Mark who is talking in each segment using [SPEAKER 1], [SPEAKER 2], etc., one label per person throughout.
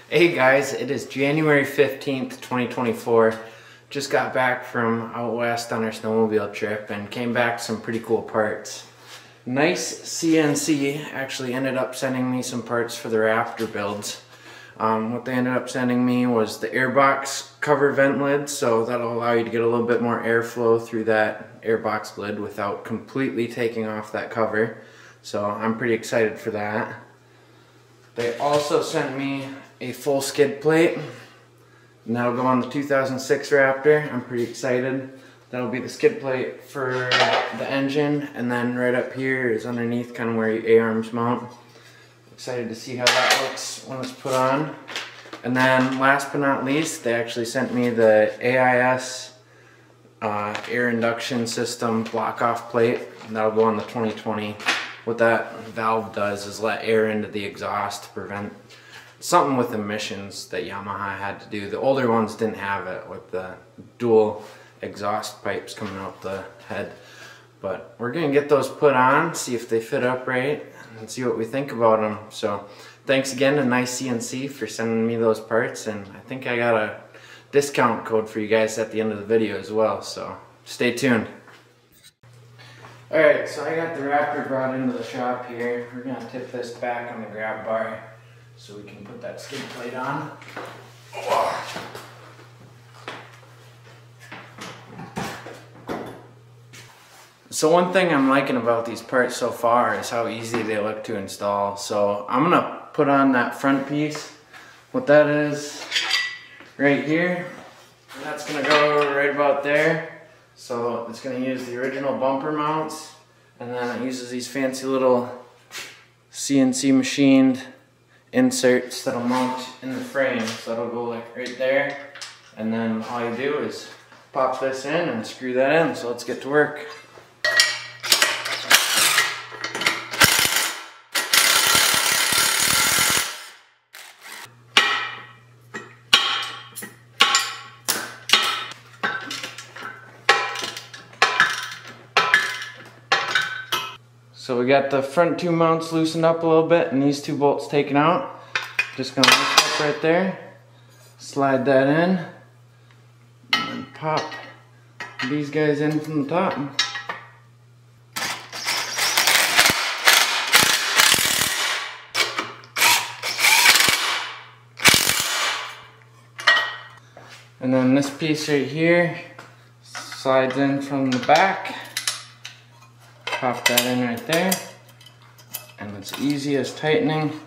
[SPEAKER 1] Hey guys, it is January 15th, 2024. Just got back from out west on our snowmobile trip and came back some pretty cool parts. Nicecnc actually ended up sending me some parts for the Raptor builds. What they ended up sending me was the Airbox cover vent lid, so that'll allow you to get a little bit more airflow through that Airbox lid without completely taking off that cover. So I'm pretty excited for that. They also sent me a full skid plate, and that'll go on the 2006 Raptor. I'm pretty excited. That'll be the skid plate for the engine, and then right up here is underneath kind of where your A-arms mount. Excited to see how that looks when it's put on. And then last but not least, they actually sent me the AIS air induction system block off plate, and that'll go on the 2020. What that valve does is let air into the exhaust to prevent something with emissions that Yamaha had to do. The older ones didn't have it with the dual exhaust pipes coming out the head. But we're gonna get those put on, see if they fit up right, and see what we think about them. So thanks again to Nicecnc for sending me those parts, and I think I got a discount code for you guys at the end of the video as well, so stay tuned. Alright, so I got the Raptor brought into the shop here. We're gonna tip this back on the grab bar so we can put that skid plate on. So one thing I'm liking about these parts so far is how easy they look to install. So I'm gonna put on that front piece. What that is right here, that's gonna go right about there. So it's gonna use the original bumper mounts, and then it uses these fancy little CNC machined inserts that'll mount in the frame. So that'll go like right there, and then all you do is pop this in and screw that in. So let's get to work. So we got the front two mounts loosened up a little bit and these two bolts taken out. Just gonna lift up right there, slide that in, and then pop these guys in from the top. And then this piece right here slides in from the back. Pop that in right there, and it's easy as tightening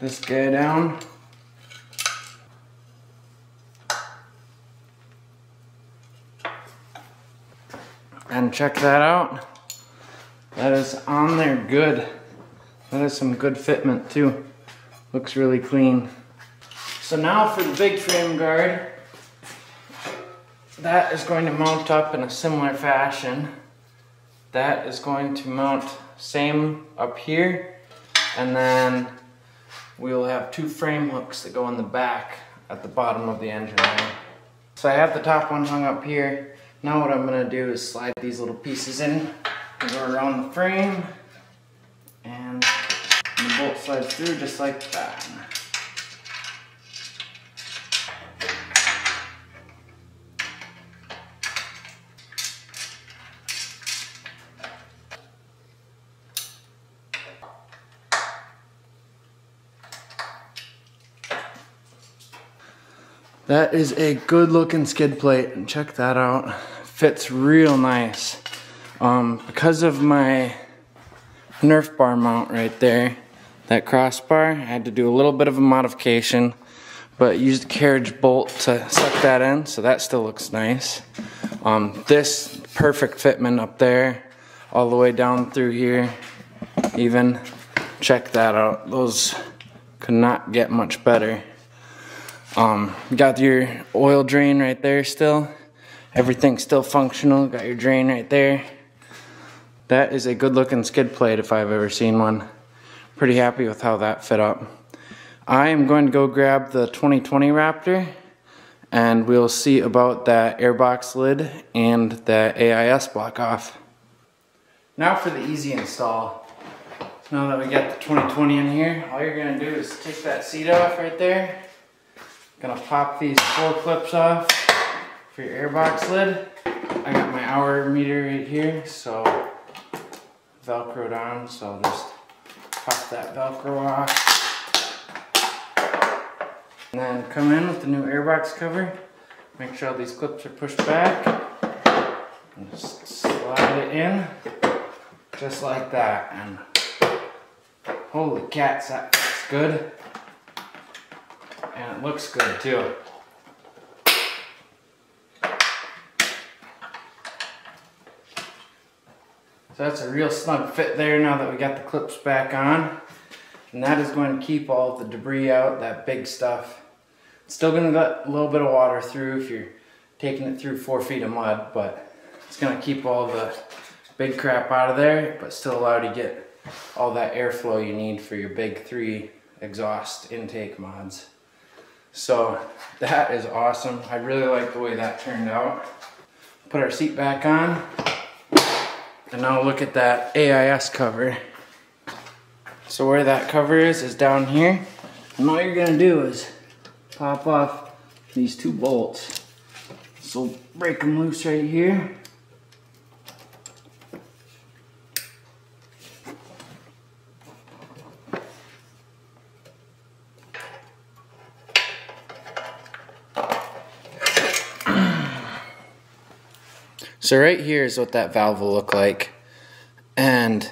[SPEAKER 1] this guy down. And check that out. That is on there good. That is some good fitment too. Looks really clean. So now for the big frame guard. That is going to mount up in a similar fashion. That is going to mount same up here, and then we'll have two frame hooks that go in the back at the bottom of the engine there. So I have the top one hung up here. Now what I'm going to do is slide these little pieces in and go around the frame, and the bolt slides through just like that. That is a good looking skid plate, and check that out. Fits real nice. Because of my Nerf bar mount right there, that crossbar, I had to do a little bit of a modification, but used a carriage bolt to suck that in, so that still looks nice. This perfect fitment up there, all the way down through here, even. Check that out. Those could not get much better. You got your oil drain right there still. Everything's still functional. Got your drain right there. That is a good looking skid plate if I've ever seen one. Pretty happy with how that fit up. I am going to go grab the 2020 Raptor, and we'll see about that Airbox lid and the AIS block off. Now for the easy install. Now that we got the 2020 in here, all you're going to do is take that seat off right there. Gonna pop these 4 clips off for your airbox lid. I got my hour meter right here, so Velcroed on, so I'll just pop that Velcro off. And then come in with the new airbox cover. Make sure all these clips are pushed back. And just slide it in, just like that. And holy cats, that fits good. And it looks good too. So that's a real snug fit there now that we got the clips back on. And that is going to keep all of the debris out, that big stuff. It's still going to get a little bit of water through if you're taking it through 4 feet of mud, but it's going to keep all the big crap out of there, but still allow you to get all that airflow you need for your big 3 exhaust intake mods. So that is awesome. I really like the way that turned out. Put our seat back on. And now look at that AIS cover. So where that cover is down here. And all you're gonna do is pop off these 2 bolts. So break them loose right here. So right here is what that valve will look like, and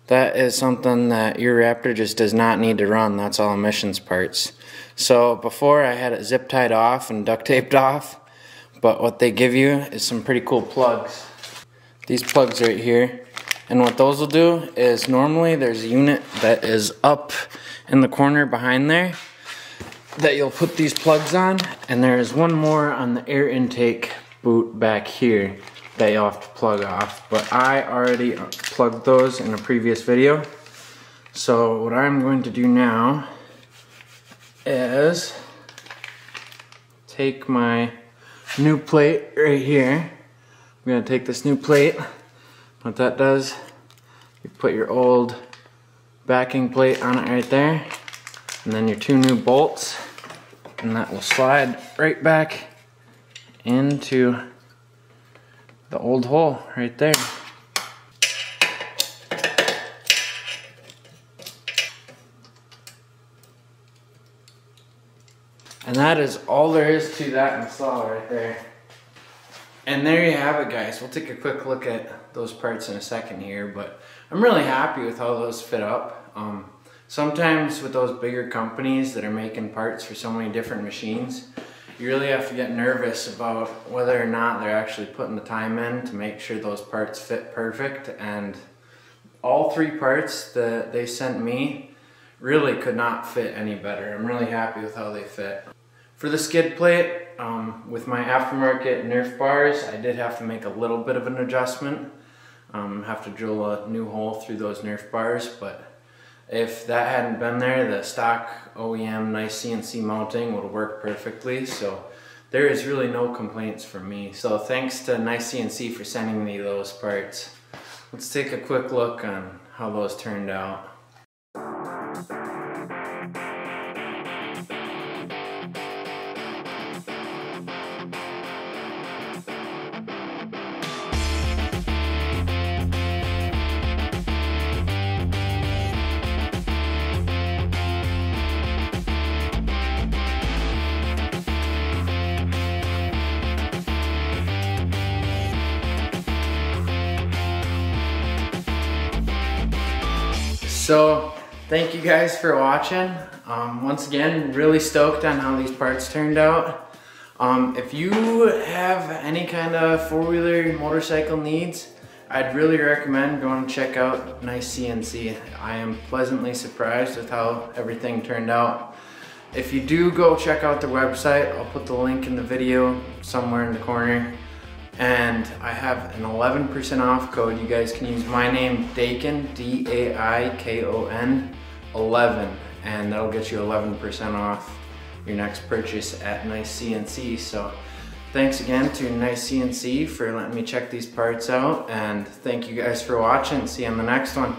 [SPEAKER 1] that is something that your Raptor just does not need to run. That's all emissions parts. So before I had it zip tied off and duct taped off, but what they give you is some pretty cool plugs. These plugs right here, and what those will do is normally there's a unit that is up in the corner behind there that you'll put these plugs on, and there is one more on the air intake boot back here that you'll have to plug off, but I already plugged those in a previous video. So what I'm going to do now is take my new plate right here. I'm going to take this new plate. What that does, you put your old backing plate on it right there, and then your 2 new bolts, and that will slide right back into the old hole right there. And that is all there is to that install right there. And there you have it, guys. We'll take a quick look at those parts in a second here, but I'm really happy with how those fit up. Sometimes with those bigger companies that are making parts for so many different machines, you really have to get nervous about whether or not they're actually putting the time in to make sure those parts fit perfect. And all 3 parts that they sent me really could not fit any better. I'm really happy with how they fit. For the skid plate, with my aftermarket Nerf bars, I did have to make a little bit of an adjustment. Have to drill a new hole through those Nerf bars, but if that hadn't been there, the stock OEM Nicecnc mounting would have worked perfectly. So there is really no complaints from me. So thanks to Nicecnc for sending me those parts. Let's take a quick look on how those turned out. So thank you guys for watching. Once again, really stoked on how these parts turned out. If you have any kind of 4-wheeler motorcycle needs, I'd really recommend going to check out Nicecnc. I am pleasantly surprised with how everything turned out. If you do go check out their website, I'll put the link in the video somewhere in the corner. And I have an 11% off code. You guys can use my name, Daikon, D-A-I-K-O-N, 11, and that'll get you 11% off your next purchase at Nicecnc. So thanks again to Nicecnc for letting me check these parts out, and thank you guys for watching. See you on the next one.